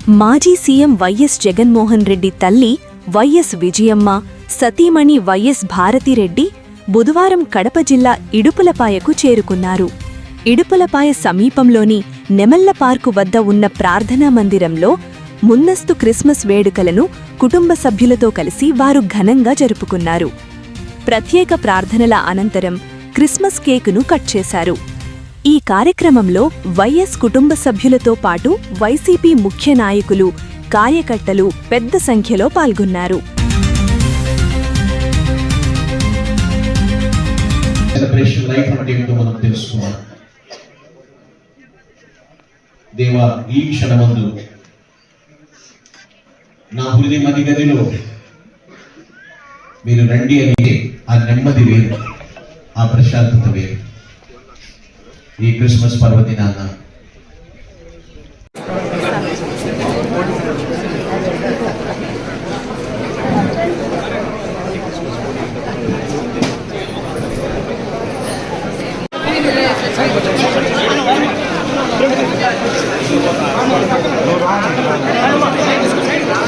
మాజీ CM YS Jaganmohan Reddy తల్లి YS Vijayamma, సతీమణి వైఎస్ భారతిరెడ్డి బుధవారం కడప జిల్లా ఇడుపులపాయకు చేరుకున్నారు. ఇడుపులపాయ సమీపంలోని నెమళ్ల పార్కు వద్ద ఉన్న ప్రార్థనా మందిరంలో ముందస్తు క్రిస్మస్ వేడుకలను కుటుంబ సభ్యులతో కలిసి వారు ఘనంగా జరుపుకున్నారు. ప్రత్యేక ప్రార్థనల అనంతరం క్రిస్మస్ కేకును కట్ చేశారు. ఈ కార్యక్రమంలో వైఎస్ కుటుంబ సభ్యులతో పాటు వైసీపీ ముఖ్య నాయకులు, కార్యకర్తలు పెద్ద సంఖ్యలో పాల్గొన్నారు. దేవా, ఈ క్షణమందు నా హృదయ మధ్య గదిలో మీరు రండి అని ఆ నెమ్మది వేరు, ఆ ప్రశాంతత వేరు. ఈ క్రిస్మస్ పర్వదినాన